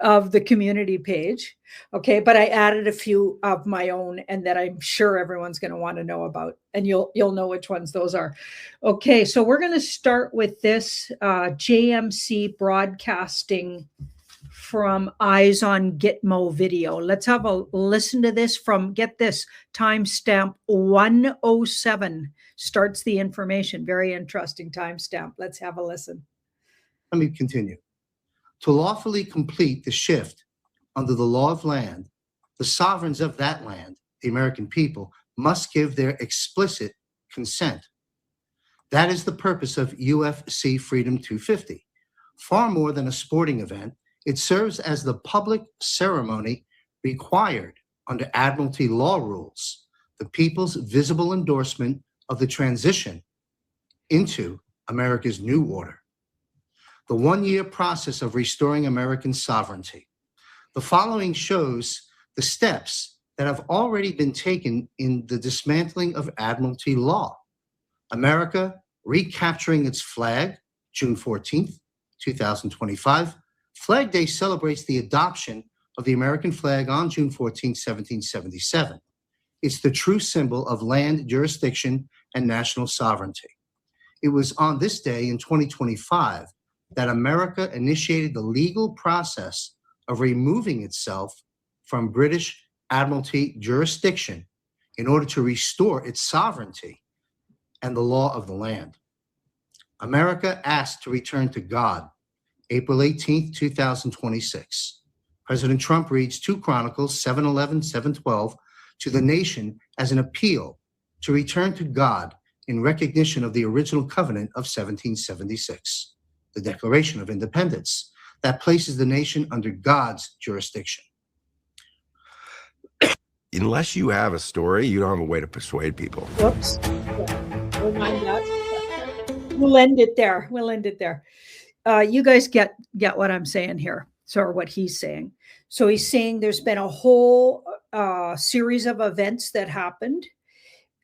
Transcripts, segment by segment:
of the community page. Okay, but I added a few of my own, and that I'm sure everyone's going to want to know about, and you'll know which ones those are. Okay, so we're going to start with this JMC broadcasting from Eyes on Gitmo video. Let's have a listen to this from, get this, timestamp 107 starts the information. Very interesting timestamp. Let's have a listen. Let me continue. To lawfully complete the shift under the law of land, the sovereigns of that land, the American people, must give their explicit consent. That is the purpose of UFC Freedom 250. Far more than a sporting event, it serves as the public ceremony required under Admiralty law rules, the people's visible endorsement of the transition into America's new order. The one-year process of restoring American sovereignty. The following shows the steps that have already been taken in the dismantling of Admiralty law. America recapturing its flag, June 14th, 2025. Flag Day celebrates the adoption of the American flag on June 14, 1777. It's the true symbol of land jurisdiction and national sovereignty. It was on this day in 2025 that America initiated the legal process of removing itself from British Admiralty jurisdiction in order to restore its sovereignty and the law of the land. America asked to return to God, April 18, 2026. President Trump reads 2 Chronicles 7:11, 7:12 to the nation as an appeal to return to God in recognition of the original covenant of 1776, the Declaration of Independence that places the nation under God's jurisdiction. Unless you have a story, you don't have a way to persuade people. Whoops. Yeah, we'll mind that. We'll end it there. We'll end it there. You guys get what I'm saying here, so, or what he's saying. So he's saying there's been a whole series of events that happened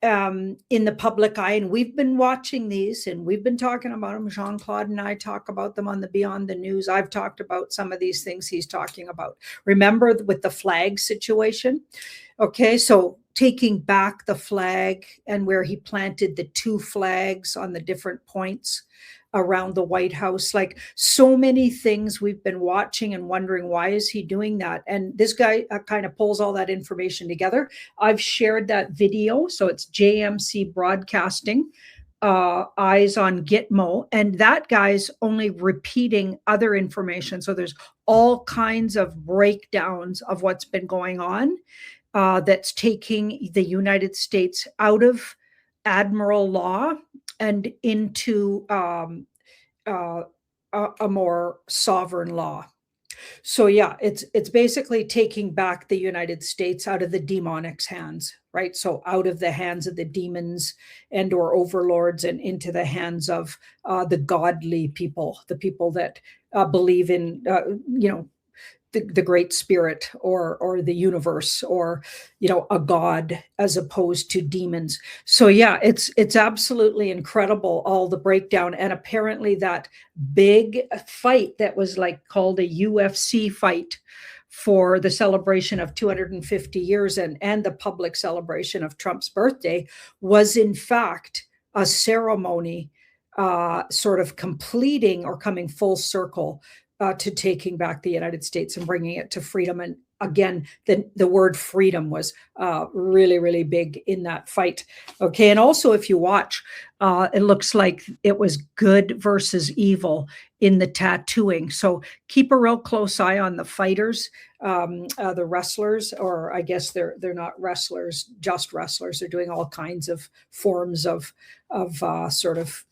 in the public eye, and we've been watching these, and we've been talking about them. Jean-Claude and I talk about them on the Beyond the News. I've talked about some of these things he's talking about. Remember with the flag situation? Okay, so taking back the flag, and where he planted the 2 flags on the different points around the White House, like so many things we've been watching and wondering, why is he doing that? And this guy kind of pulls all that information together. I've shared that video. So it's JMC Broadcasting, Eyes on Gitmo. And that guy's only repeating other information. So there's all kinds of breakdowns of what's been going on that's taking the United States out of admiral law and into a more sovereign law. So yeah, it's basically taking back the United States out of the demonic's hands, right? So out of the hands of the demons and or overlords, and into the hands of the godly people, the people that believe in, the great spirit or the universe, or a god, as opposed to demons. So yeah, it's absolutely incredible, all the breakdown. And apparently that big fight that was like called a UFC fight for the celebration of 250 years and the public celebration of Trump's birthday was in fact a ceremony sort of completing or coming full circle to taking back the United States and bringing it to freedom. And again, the word freedom was really, really big in that fight. Okay, and also if you watch, it looks like it was good versus evil in the tattooing. So keep a real close eye on the fighters, the wrestlers, or I guess they're not wrestlers, just wrestlers. They're doing all kinds of forms of sort of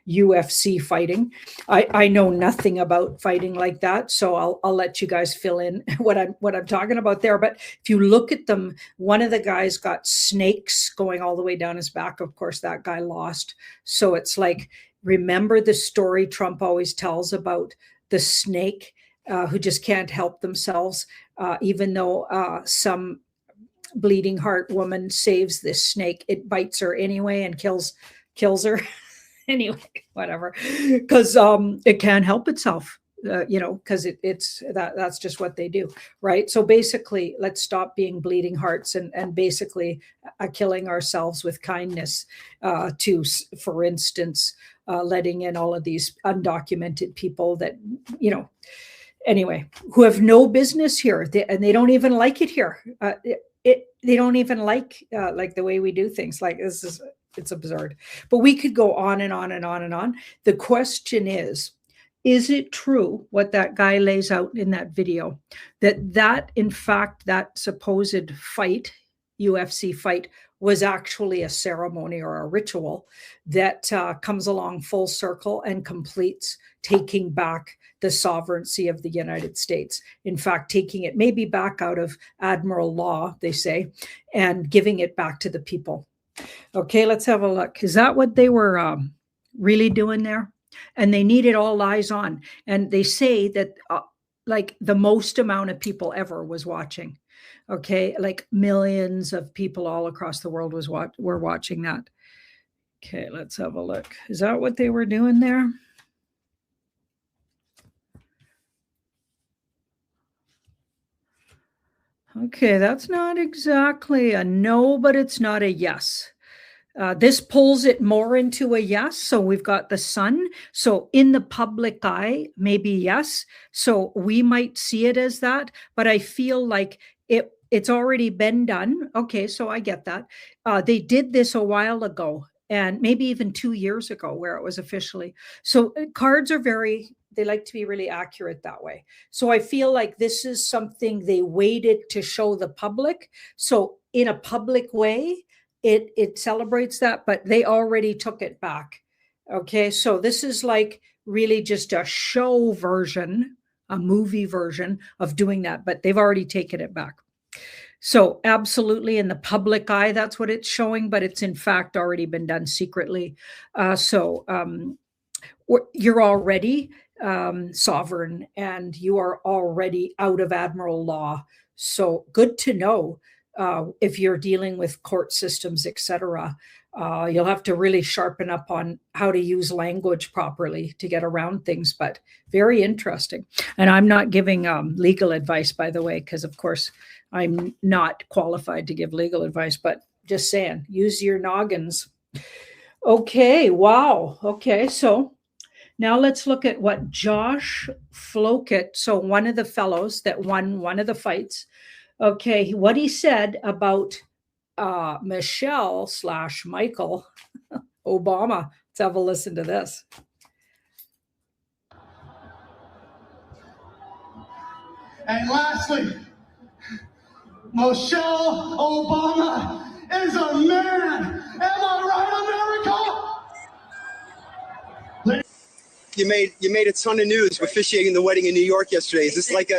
UFC fighting. I know nothing about fighting like that, so I'll let you guys fill in what I'm talking about there. But if you look at them, one of the guys got snakes going all the way down his back. Of course, that guy lost. So it's like, remember the story Trump always tells about the snake who just can't help themselves, even though some bleeding heart woman saves this snake, it bites her anyway and kills her. Anyway, whatever, because it can't help itself. you know, because it's that's just what they do, right? So basically, let's stop being bleeding hearts and basically killing ourselves with kindness for instance, letting in all of these undocumented people that, you know, anyway, who have no business here, and they don't even like it here. They don't even like the way we do things. Like it's absurd. But we could go on and on and on and on. The question is it true what that guy lays out in that video, that in fact that supposed fight, UFC fight, was actually a ceremony or a ritual that comes along full circle and completes taking back the sovereignty of the United States. In fact, taking it maybe back out of admiral law, they say, and giving it back to the people. Okay, let's have a look. Is that what they were really doing there? And they needed all eyes on. And they say that like the most amount of people ever was watching. Okay, like millions of people all across the world were watching that. Okay, let's have a look. Is that what they were doing there? Okay, that's not exactly a no, but it's not a yes. This pulls it more into a yes. So we've got the sun. So in the public eye, maybe yes. So we might see it as that, but I feel like it's already been done. Okay, so I get that. They did this a while ago, and maybe even 2 years ago, where it was officially. So cards are they like to be really accurate that way. So I feel like this is something they waited to show the public. So in a public way, it celebrates that, but they already took it back. Okay, so this is like really just a show version, a movie version of doing that, but they've already taken it back. So absolutely in the public eye, that's what it's showing, but it's in fact already been done secretly. You're already sovereign, and you are already out of admiral law. So good to know. If you're dealing with court systems, etc., you'll have to really sharpen up on how to use language properly to get around things, but very interesting. And I'm not giving legal advice, by the way, because of course I'm not qualified to give legal advice, but just saying, use your noggins. Okay, wow. Okay, so now let's look at what Josh Flokett, so one of the fellows that won one of the fights, okay, what he said about Michelle/Michael Obama. Let's have a listen to this. And lastly, Michelle Obama is a man. Am I right, America? You made a ton of news officiating the wedding in New York yesterday. Is this like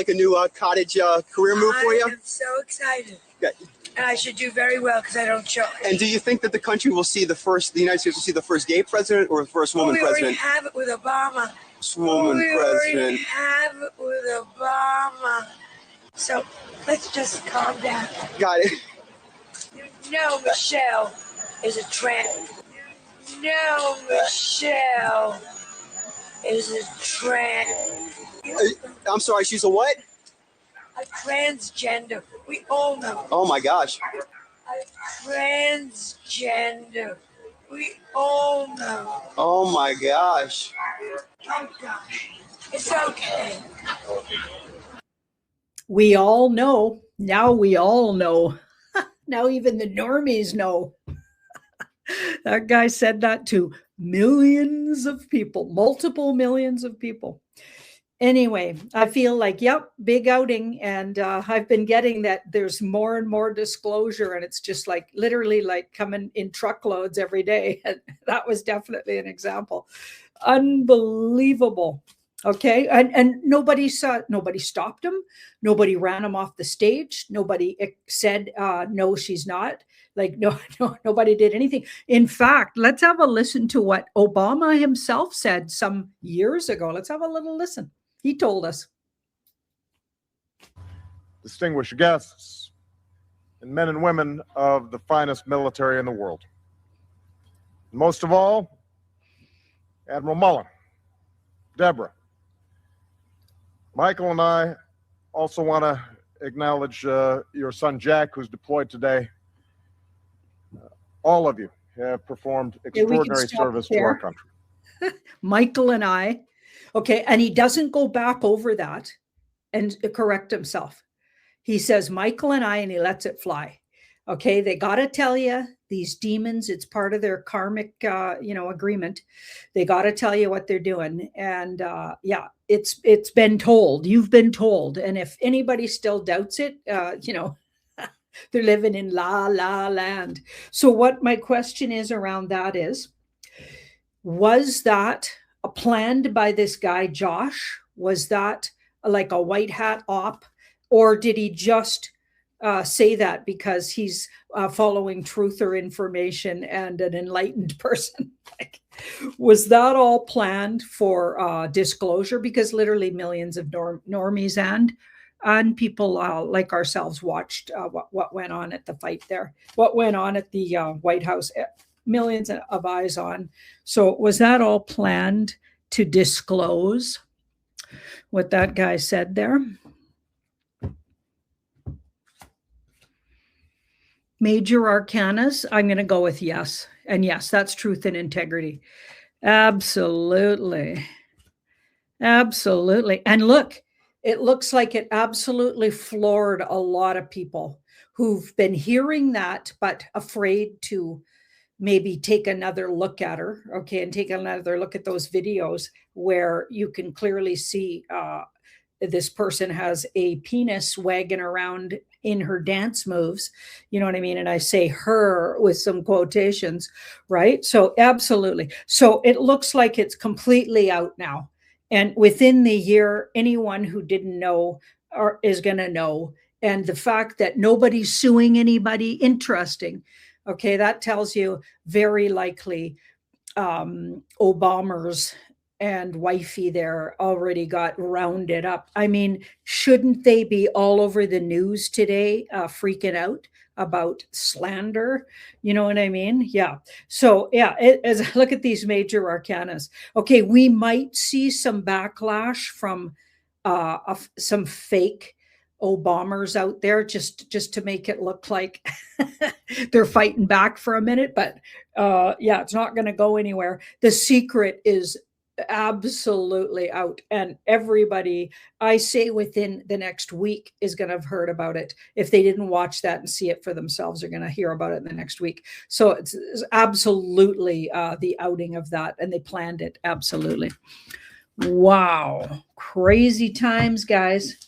a new cottage career move for you? I am so excited. Yeah. And I should do very well because I don't show. And do you think that the country will see the United States will see the first gay president or the first woman president? We already have it with Obama. Woman president. We already have it with Obama. So let's just calm down. Got it. No, Michelle is a trans. No, Michelle is a trans. I'm sorry, she's a what? A transgender. We all know. Oh my gosh. A transgender. We all know. Oh my gosh. Oh gosh. It's okay. We all know. Now we all know. Now even the normies know. That guy said that to millions of people, multiple millions of people. Anyway, I feel like, yep, big outing. And I've been getting that there's more and more disclosure, and it's just like literally like coming in truckloads every day. And that was definitely an example. Unbelievable. Okay. And nobody stopped him. Nobody ran him off the stage. Nobody said, no, she's not. Like, no, nobody did anything. In fact, let's have a listen to what Obama himself said some years ago. Let's have a little listen. He told us. Distinguished guests, and men and women of the finest military in the world. Most of all, Admiral Mullen, Deborah, Michael and I also want to acknowledge your son, Jack, who's deployed today. All of you have performed extraordinary service to our country. Michael and I. Okay. And he doesn't go back over that and correct himself. He says, Michael and I, and he lets it fly. Okay. They got to tell you, these demons, it's part of their karmic, agreement. They got to tell you what they're doing. And yeah, it's been told. You've been told. And if anybody still doubts it, they're living in la la land. So what my question is around that is, was that planned by this guy, Josh? Was that like a white hat op? Or did he just say that because he's following truth or information and an enlightened person? Like, was that all planned for disclosure? Because literally millions of normies and people like ourselves watched what went on at the fight there, what went on at the White House, millions of eyes on. So was that all planned to disclose what that guy said there? Major arcanas, I'm going to go with yes. And yes, that's truth and integrity. Absolutely. Absolutely. And look, it looks like it absolutely floored a lot of people who've been hearing that, but afraid to maybe take another look at her. Okay. And take another look at those videos where you can clearly see this person has a penis wagging around in her dance moves. You know what I mean? And I say her with some quotations, right? So absolutely. So it looks like it's completely out now. And within the year, anyone who didn't know is going to know. And the fact that nobody's suing anybody, interesting. Okay, that tells you very likely Obama's and wifey there already got rounded up. I mean, shouldn't they be all over the news today, freaking out about slander? You know what I mean? Yeah. So yeah, as I look at these major arcanas, okay, we might see some backlash from some fake Obamas out there just to make it look like they're fighting back for a minute. But yeah, it's not going to go anywhere. The secret is absolutely out, and everybody, I say within the next week, is going to have heard about it. If they didn't watch that and see it for themselves, they're going to hear about it in the next week. So it's absolutely the outing of that, and they planned it. Absolutely. Wow, crazy times, guys.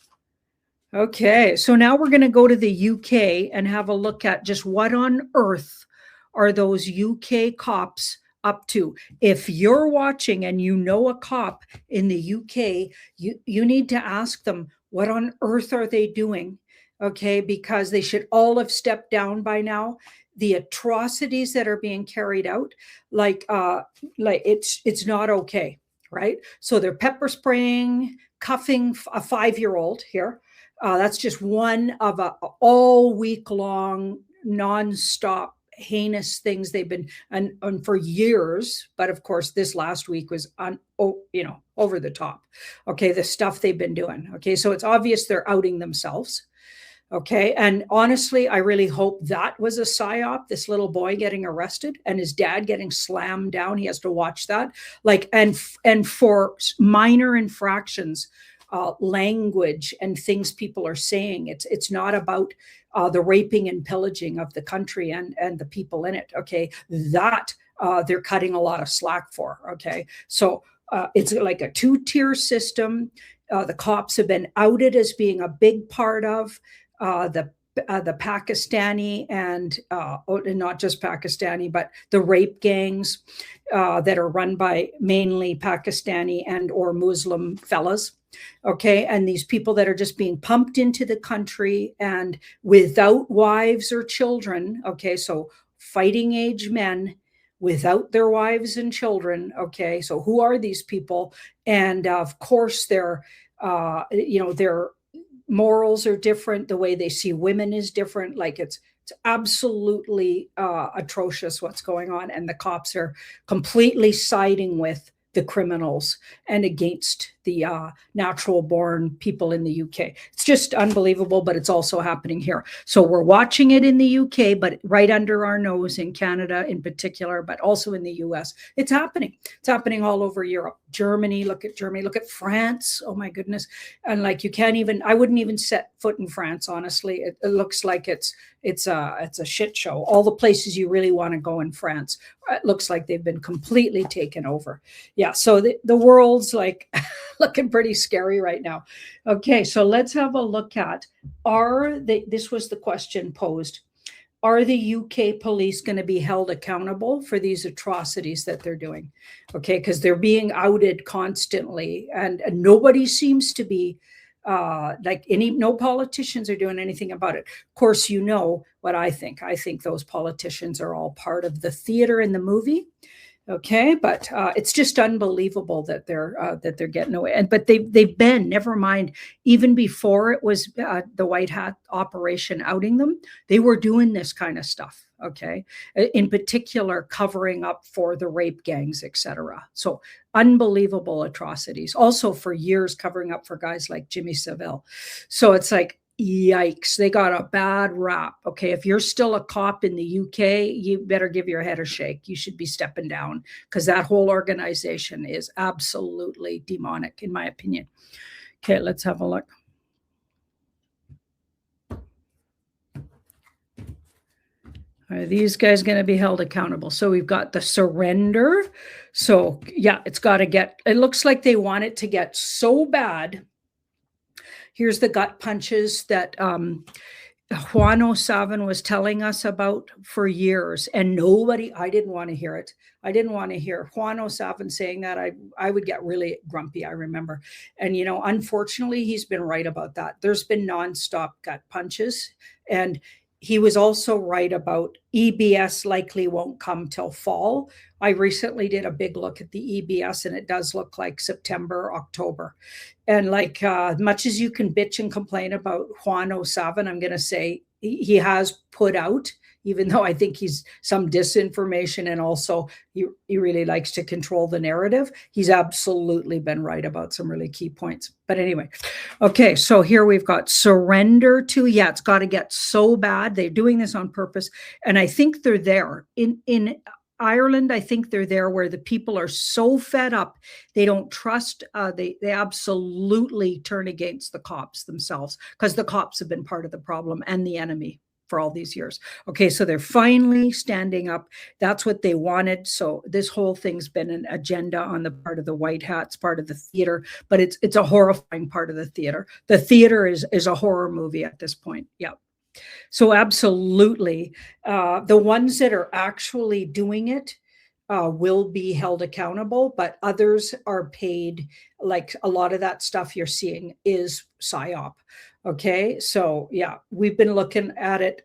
Okay, so now we're going to go to the UK and have a look at just what on earth are those UK cops up to. If you're watching and you know a cop in the UK, you need to ask them, what on earth are they doing? Okay, because they should all have stepped down by now. The atrocities that are being carried out, like it's not okay, right? So they're pepper spraying, cuffing a 5-year-old here. That's just one of a all week long, nonstop heinous things they've been and for years. But of course, this last week was over the top. Okay, the stuff they've been doing. Okay, so it's obvious they're outing themselves. Okay, and honestly, I really hope that was a psyop. This little boy getting arrested and his dad getting slammed down. He has to watch that. Like, and for minor infractions, language and things people are saying. It's not about the raping and pillaging of the country and the people in it. Okay, that they're cutting a lot of slack for. Okay, so it's like a 2-tier system. The cops have been outed as being a big part of the Pakistani and not just Pakistani, but the rape gangs that are run by mainly Pakistani and or Muslim fellas. Okay, and these people that are just being pumped into the country and without wives or children. Okay, so fighting age men without their wives and children. Okay, so who are these people? And of course, their morals are different. The way they see women is different. Like it's absolutely atrocious what's going on, and the cops are completely siding with the criminals and against the natural born people in the UK. It's just unbelievable, but it's also happening here. So we're watching it in the UK, but right under our nose in Canada in particular, but also in the US. It's happening. It's happening all over Europe. Germany, look at France. Oh my goodness. And like, you can't even, I wouldn't even set foot in France, honestly. It looks like it's a shit show. All the places you really want to go in France, it looks like they've been completely taken over. Yeah, so the world's like looking pretty scary right now. Okay, so let's have a look at, this was the question posed. Are the UK police going to be held accountable for these atrocities that they're doing? Okay, because they're being outed constantly, and nobody seems to be no politicians are doing anything about it. Of course, you know what I think. I think those politicians are all part of the theater in the movie. Okay, but it's just unbelievable that they're getting away. But they've been, never mind, even before it was the White Hat operation outing them, they were doing this kind of stuff. Okay, in particular, covering up for the rape gangs, etc. So unbelievable atrocities. Also for years covering up for guys like Jimmy Savile. So it's like, yikes, they got a bad rap. Okay, if you're still a cop in the UK, you better give your head a shake. You should be stepping down, because that whole organization is absolutely demonic, in my opinion. Okay, let's have a look. Are these guys going to be held accountable? So we've got the surrender. So yeah, it looks like they want it to get so bad. Here's the gut punches that Juan O'Savin was telling us about for years, and I didn't want to hear it. I didn't want to hear Juan O'Savin saying that. I would get really grumpy, I remember. And, unfortunately, he's been right about that. There's been nonstop gut punches. And he was also right about EBS likely won't come till fall. I recently did a big look at the EBS, and it does look like September, October. And like, much as you can bitch and complain about Juan O'Savin, I'm going to say he has put out, even though I think he's some disinformation, and also he really likes to control the narrative. He's absolutely been right about some really key points. But anyway, okay, so here we've got surrender to, it's got to get so bad. They're doing this on purpose. And I think they're there. In Ireland, I think they're there where the people are so fed up, they don't trust, they absolutely turn against the cops themselves, because the cops have been part of the problem and the enemy for all these years. Okay, so they're finally standing up. That's what they wanted. So this whole thing's been an agenda on the part of the White Hats, part of the theater, but it's a horrifying part of the theater. The theater is a horror movie at this point. Yeah. So absolutely, the ones that are actually doing it will be held accountable, but others are paid. Like a lot of that stuff you're seeing is PSYOP. Okay, so yeah, we've been looking at it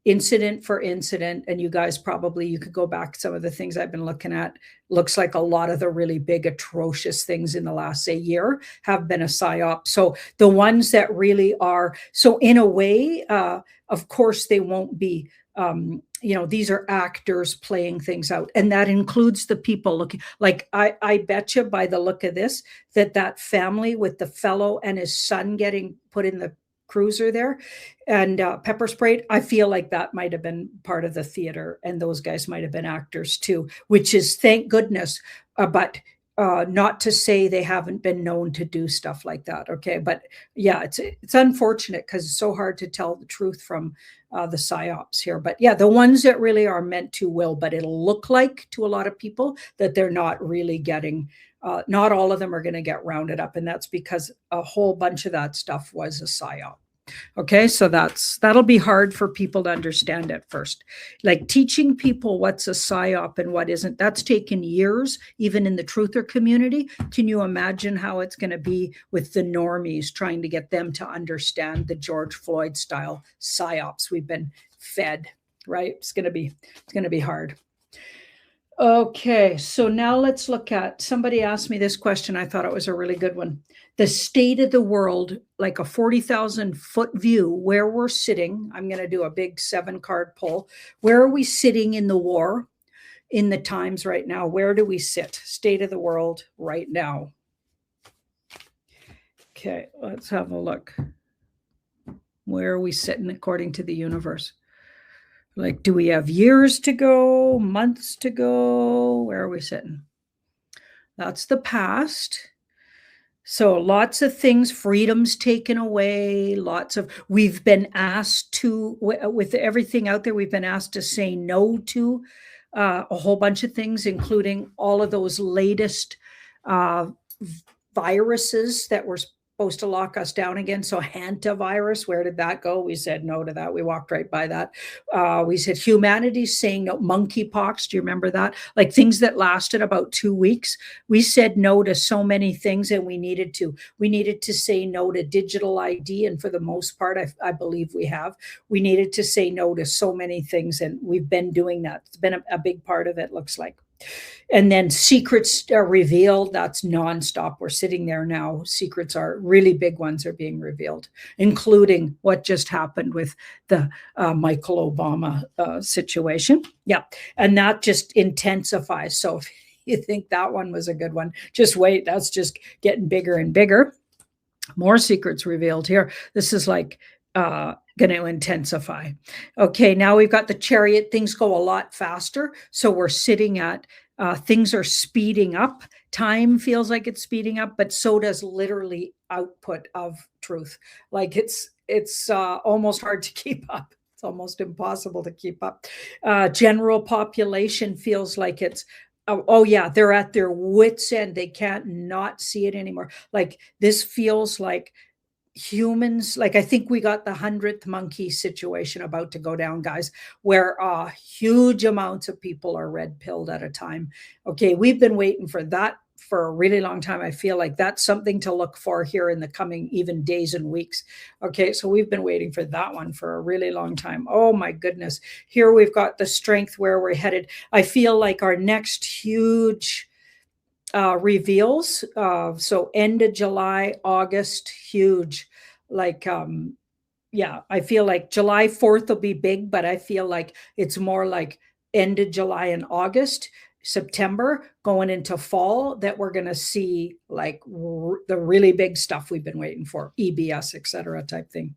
incident for incident, and you guys you could go back some of the things I've been looking at. Looks like a lot of the really big atrocious things in the last, say, year have been a PSYOP. So the ones that really are, so in a way, of course they won't be, these are actors playing things out, and that includes the people looking. Like I bet you by the look of this, that family with the fellow and his son getting put in the cruiser there and pepper sprayed, I feel like that might have been part of the theater, and those guys might have been actors too, which is thank goodness, but not to say they haven't been known to do stuff like that. Okay, but yeah, it's unfortunate because it's so hard to tell the truth from the PSYOPs here. But yeah, the ones that really are meant to will, but it'll look like to a lot of people that they're not really getting, not all of them are going to get rounded up, and that's because a whole bunch of that stuff was a PSYOP. Okay, so that'll be hard for people to understand at first. Like teaching people what's a PSYOP and what isn't, that's taken years, even in the truther community. Can you imagine how it's going to be with the normies, trying to get them to understand the George Floyd style PSYOPs we've been fed, right? It's going to be hard. Okay, so now let's look at, somebody asked me this question. I thought it was a really good one. The state of the world, like a 40,000 foot view, where we're sitting. I'm going to do a big 7-card poll. Where are we sitting in the war, in the times right now? Where do we sit? State of the world right now. Okay, let's have a look. Where are we sitting according to the universe? Like, do we have years to go, months to go? Where are we sitting? That's the past. So lots of things, freedoms taken away, we've been asked to, with everything out there, we've been asked to say no to a whole bunch of things, including all of those latest viruses that were supposed to lock us down again. So hantavirus, where did that go? We said no to that. We walked right by that. We said humanity's saying no. Monkeypox, do you remember that? Like things that lasted about 2 weeks. We said no to so many things, and we needed to. We needed to say no to digital ID, and for the most part, I believe we have. We needed to say no to so many things, and we've been doing that. It's been a big part of it, looks like. And then secrets are revealed. That's nonstop. We're sitting there now. Secrets are really big ones are being revealed, including what just happened with the Michael Obama situation. Yeah. And that just intensifies. So if you think that one was a good one, just wait. That's just getting bigger and bigger. More secrets revealed here. This is like going to intensify. Okay, now we've got the Chariot. Things go a lot faster. So we're sitting at things are speeding up. Time feels like it's speeding up, but so does literally output of truth. Like it's almost hard to keep up. It's almost impossible to keep up. General population feels like it's, oh yeah, they're at their wits' end. They can't not see it anymore. Like this feels like humans, like I think we got the 100th monkey situation about to go down, guys, where huge amounts of people are red pilled at a time. Okay, we've been waiting for that for a really long time. I feel like that's something to look for here in the coming even days and weeks. Okay, so we've been waiting for that one for a really long time. Oh my goodness. Here we've got the strength where we're headed. I feel like our next huge reveals, so end of July, August, huge. Like yeah, I feel like July 4th will be big, but I feel like it's more like end of July and August, September, going into fall, that we're going to see like the really big stuff we've been waiting for, EBS, etc. type thing.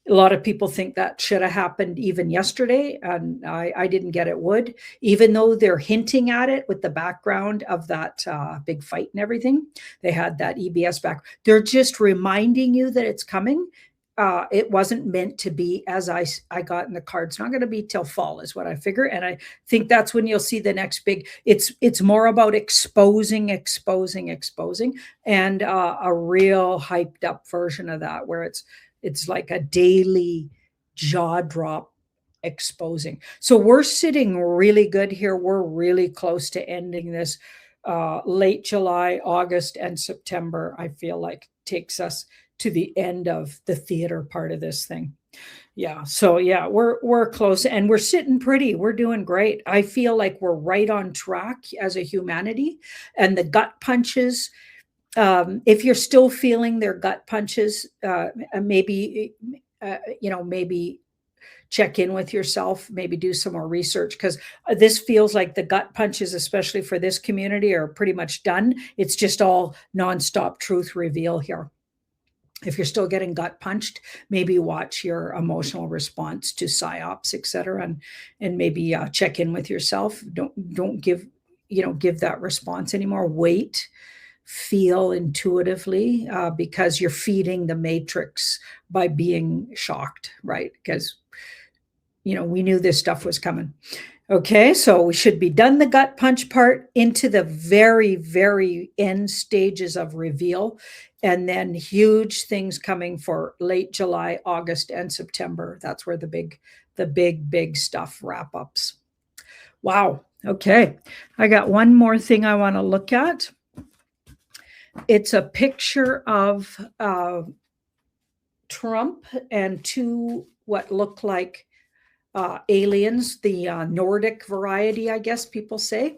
A lot of people think that should have happened even yesterday, and I didn't get it would, even though they're hinting at it with the background of that big fight and everything. They had that EBS back. They're just reminding you that it's coming. It wasn't meant to be, as I got in the card. It's not going to be till fall is what I figure. And I think that's when you'll see the next big, it's more about exposing, and a real hyped up version of that, where it's like a daily jaw drop exposing. So we're sitting really good here. We're really close to ending this. Late July, August, and September, I feel like takes us to the end of the theater part of this thing. Yeah. So yeah, we're close, and we're sitting pretty. We're doing great. I feel like we're right on track as a humanity, and the gut punches, if you're still feeling their gut punches, maybe check in with yourself, maybe do some more research, because this feels like the gut punches, especially for this community, are pretty much done. It's just all nonstop truth reveal here. If you're still getting gut punched, maybe watch your emotional response to psyops, etc., and maybe check in with yourself. Don't give that response anymore. Wait. Feel intuitively, because you're feeding the matrix by being shocked, right? Because, we knew this stuff was coming. Okay, so we should be done the gut punch part, into the very, very end stages of reveal, and then huge things coming for late July, August, and September. That's where the big stuff wrap ups. Wow. Okay, I got one more thing I want to look at. It's a picture of Trump and two what look like aliens, the Nordic variety, I guess people say.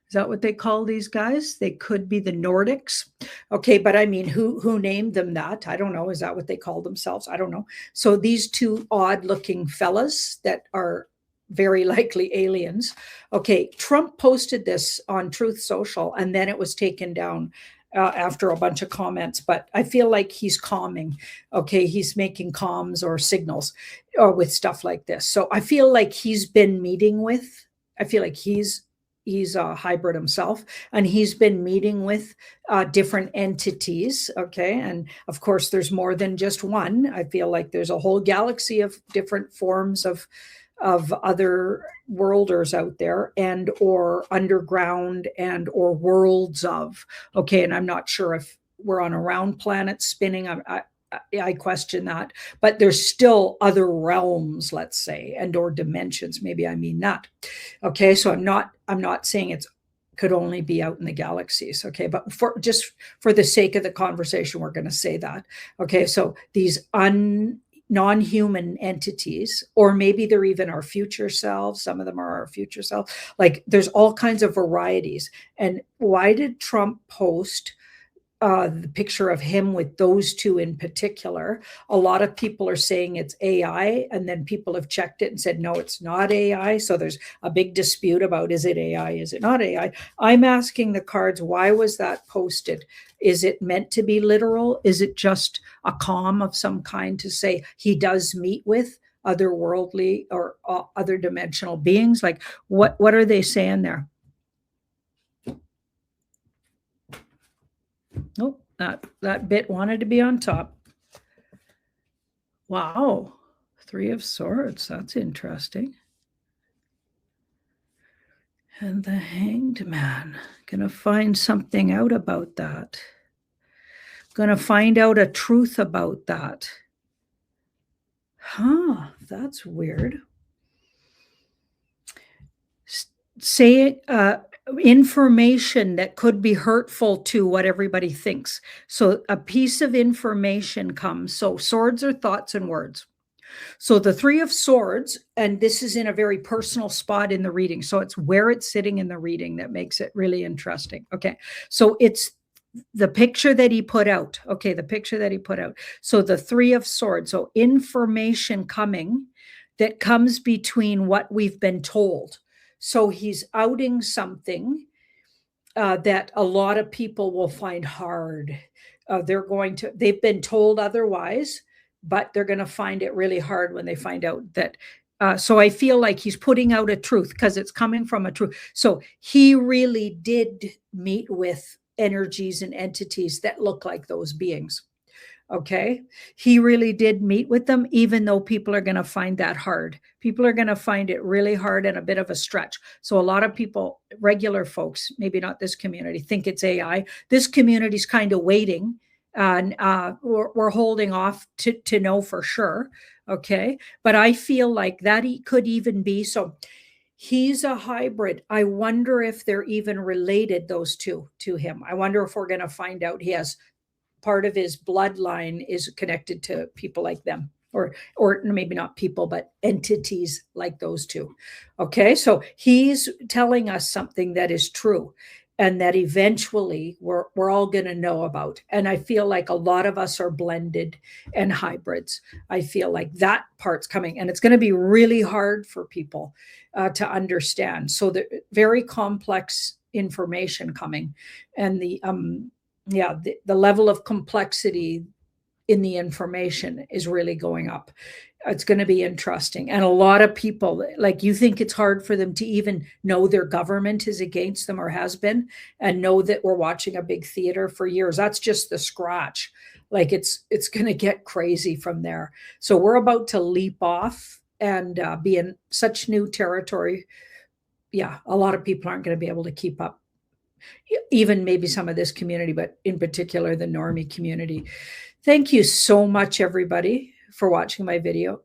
Is that what they call these guys? They could be the Nordics. Okay, but I mean, who named them that? I don't know. Is that what they call themselves? I don't know. So these two odd-looking fellas that are very likely aliens. Okay, Trump posted this on Truth Social, and then it was taken down. after a bunch of comments, but I feel like he's calming. Okay, he's making comms or signals or with stuff like this. So I feel like he's been meeting with, I feel like he's a hybrid himself, and he's been meeting with different entities. Okay, and of course there's more than just one. I feel like there's a whole galaxy of different forms of other worlders out there, and or underground, and or worlds of. Okay, and I'm not sure if we're on a round planet spinning. I question that, but there's still other realms, let's say, and or dimensions. Maybe I mean that. Okay, so I'm not saying it's could only be out in the galaxies. Okay, but for the sake of the conversation, we're going to say that. Okay, so these non-human entities, or maybe they're even our future selves. Some of them are our future self. Like there's all kinds of varieties. And why did Trump post the picture of him with those two in particular? A lot of people are saying it's AI, and then people have checked it and said, no, it's not AI. So there's a big dispute about, is it AI? Is it not AI? I'm asking the cards, why was that posted? Is it meant to be literal? Is it just a calm of some kind to say he does meet with otherworldly or other dimensional beings? Like what are they saying there? Oh, that bit wanted to be on top. Wow. 3 of Swords. That's interesting. And the Hanged Man. Gonna find something out about that. Gonna find out a truth about that. Huh, that's weird. Say information that could be hurtful to what everybody thinks. So a piece of information comes. So swords are thoughts and words. So the 3 of Swords, and this is in a very personal spot in the reading. So it's where it's sitting in the reading that makes it really interesting. Okay. So it's the picture that he put out. Okay. The picture that he put out. So the 3 of Swords. So information coming that comes between what we've been told. So he's outing something that a lot of people will find hard. They've been told otherwise, but they're going to find it really hard when they find out that. So I feel like he's putting out a truth because it's coming from a truth. So he really did meet with energies and entities that look like those beings. Okay. He really did meet with them, even though people are going to find that hard. People are going to find it really hard and a bit of a stretch. So a lot of people, regular folks, maybe not this community, think it's AI. This community's kind of waiting, and we're holding off to know for sure. Okay. But I feel like that he could even be. So he's a hybrid. I wonder if they're even related, those two, to him. I wonder if we're going to find out he has part of his bloodline is connected to people like them, or maybe not people, but entities like those two. Okay. So he's telling us something that is true and that eventually we're all going to know about. And I feel like a lot of us are blended and hybrids. I feel like that part's coming, and it's going to be really hard for people to understand. So the very complex information coming, and the level of complexity in the information is really going up. It's going to be interesting. And a lot of people, like, you think it's hard for them to even know their government is against them or has been, and know that we're watching a big theater for years. That's just the scratch. Like it's going to get crazy from there. So we're about to leap off and be in such new territory. Yeah, a lot of people aren't going to be able to keep up. Even maybe some of this community, but in particular the normie community. Thank you so much, everybody, for watching my video.